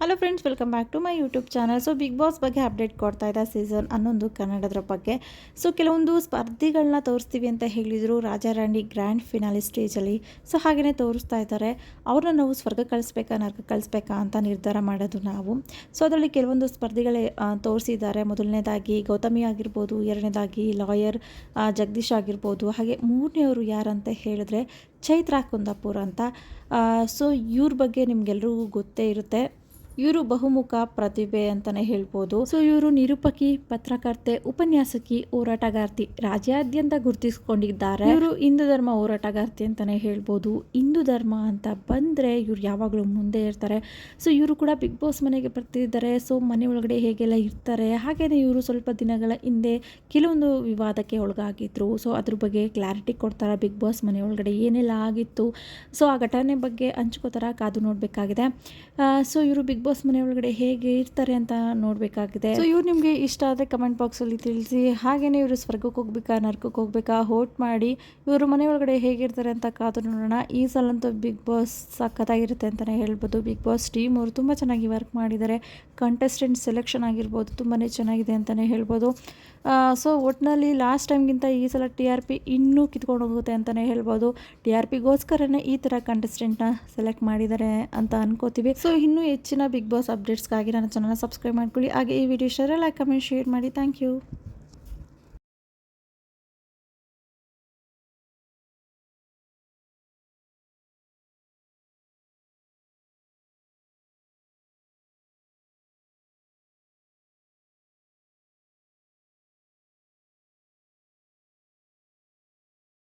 Hello friends, welcome back to my YouTube channel. So big boss ಬಗ್ಗೆ update ಕೊಡ್ತಾ ಇದ್ದ season 11 ಕನ್ನಡದ್ರ ಬಗ್ಗೆ. So ಕೆಲವೊಂದು ಸ್ಪರ್ಧಿಗಳನ್ನ ತೋರಿಸ್ತೀವಿ ಅಂತ ಹೇಳಿದರು ರಾಜಾರಾಣಿ ಗ್ರ್ಯಾಂಡ್ ಫಿನಾಲಿ ಸ್ಟೇಜಲ್ಲಿ. ಸೊ ಹಾಗೆಯೇ ತೋರಿಸ್ತಾ ಇದ್ದಾರೆ. ಅವ್ರನ್ನ ನಾವು ಸ್ವರ್ಗ ಕಳಿಸ್ಬೇಕಾ ನರ್ಕ ಕಳಿಸ್ಬೇಕಾ ಅಂತ ನಿರ್ಧಾರ ಮಾಡೋದು ನಾವು. ಸೊ ಅದರಲ್ಲಿ ಕೆಲವೊಂದು ಸ್ಪರ್ಧಿಗಳೇ ತೋರಿಸಿದ್ದಾರೆ. ಮೊದಲನೇದಾಗಿ ಗೌತಮಿ ಆಗಿರ್ಬೋದು, ಎರಡನೇದಾಗಿ ಲಾಯರ್ ಜಗದೀಶ್ ಆಗಿರ್ಬೋದು, ಹಾಗೆ ಮೂರನೇವರು ಯಾರಂತ ಹೇಳಿದ್ರೆ ಚೈತ್ರಾ ಕುಂದಾಪುರ್ ಅಂತ. ಸೊ ಇವ್ರ ಬಗ್ಗೆ ನಿಮ್ಗೆಲ್ರಿಗೂ ಗೊತ್ತೇ ಇರುತ್ತೆ. ಇವರು ಬಹುಮುಖ ಪ್ರತಿಭೆ ಅಂತಲೇ ಹೇಳ್ಬೋದು. ಸೊ ಇವರು ನಿರೂಪಕಿ, ಪತ್ರಕರ್ತೆ, ಉಪನ್ಯಾಸಕಿ, ಹೋರಾಟಗಾರ್ತಿ, ರಾಜ್ಯಾದ್ಯಂತ ಗುರುತಿಸ್ಕೊಂಡಿದ್ದಾರೆ. ಇವರು ಹಿಂದೂ ಧರ್ಮ ಹೋರಾಟಗಾರ್ತಿ ಅಂತಲೇ ಹೇಳ್ಬೋದು. ಹಿಂದೂ ಧರ್ಮ ಅಂತ ಬಂದರೆ ಇವ್ರು ಯಾವಾಗಲೂ ಮುಂದೆ ಇರ್ತಾರೆ. ಸೊ ಇವರು ಕೂಡ ಬಿಗ್ ಬಾಸ್ ಮನೆಗೆ ಬರ್ತಿದ್ದಾರೆ. ಸೊ ಮನೆ ಒಳಗಡೆ ಹೇಗೆಲ್ಲ ಇರ್ತಾರೆ, ಹಾಗೆಯೇ ಇವರು ಸ್ವಲ್ಪ ದಿನಗಳ ಹಿಂದೆ ಕೆಲವೊಂದು ವಿವಾದಕ್ಕೆ ಒಳಗಾಗಿದ್ರು. ಸೊ ಅದ್ರ ಬಗ್ಗೆ ಕ್ಲಾರಿಟಿ ಕೊಡ್ತಾರೆ. ಬಿಗ್ ಬಾಸ್ ಮನೆ ಒಳಗಡೆ ಏನೆಲ್ಲ ಆಗಿತ್ತು, ಸೊ ಆ ಘಟನೆ ಬಗ್ಗೆ ಹಂಚ್ಕೋತಾರ, ಕಾದು ನೋಡಬೇಕಾಗಿದೆ. ಸೊ ಇವರು ಬಿಗ್ ಬಾಸ್ ಮನೆ ಒಳಗಡೆ ಹೇಗೆ ಇರ್ತಾರೆ ಅಂತ ನೋಡಬೇಕಾಗಿದೆ. ಸೊ ಇವ್ರು ನಿಮಗೆ ಇಷ್ಟ ಆದರೆ ಕಮೆಂಟ್ ಬಾಕ್ಸಲ್ಲಿ ತಿಳಿಸಿ. ಹಾಗೆಯೇ ಇವರು ಸ್ವರ್ಗಕ್ಕೆ ಹೋಗ್ಬೇಕಾ ನರ್ಕಕ್ಕೆ ಹೋಗ್ಬೇಕಾ ವೋಟ್ ಮಾಡಿ. ಇವರು ಮನೆ ಒಳಗಡೆ ಹೇಗಿರ್ತಾರೆ ಅಂತ ಕಾದು ನೋಡೋಣ. ಈ ಸಲಂತೂ ಬಿಗ್ ಬಾಸ್ ಸಖತ್ತಾಗಿರುತ್ತೆ ಅಂತಲೇ ಹೇಳ್ಬೋದು. ಬಿಗ್ ಬಾಸ್ ಟೀಮ್ ಅವರು ತುಂಬ ಚೆನ್ನಾಗಿ ವರ್ಕ್ ಮಾಡಿದ್ದಾರೆ. ಕಂಟೆಸ್ಟೆಂಟ್ ಸೆಲೆಕ್ಷನ್ ಆಗಿರ್ಬೋದು ತುಂಬಾ ಚೆನ್ನಾಗಿದೆ ಅಂತಲೇ ಹೇಳ್ಬೋದು. ಸೊ ಒಟ್ಟಿನಲ್ಲಿ ಲಾಸ್ಟ್ ಟೈಮ್ಗಿಂತ ಈ ಸಲ TRP ಇನ್ನೂ ಕಿತ್ಕೊಂಡು ಹೋಗುತ್ತೆ ಅಂತಲೇ ಹೇಳ್ಬೋದು. TRPಗೋಸ್ಕರನೇ ಈ ಥರ ಕಂಟೆಸ್ಟೆಂಟ್ನ ಸೆಲೆಕ್ಟ್ ಮಾಡಿದ್ದಾರೆ ಅಂತ ಅನ್ಕೋತೀವಿ. ಸೊ ಇನ್ನೂ ಹೆಚ್ಚಿನ ಬಿಗ್ ಬಾಸ್ ಅಪ್ಡೇಟ್ಸ್ಗಾಗಿ ನನ್ನ ಚಾನಲ್ನ ಸಬ್ಸ್ಕ್ರೈಬ್ ಮಾಡ್ಕೊಳ್ಳಿ. ಹಾಗೆ ಈ ವಿಡಿಯೋ ಇಷ್ಟ ಆದರೆ ಲೈಕ್, ಕಮೆಂಟ್, ಶೇರ್ ಮಾಡಿ. Thank you.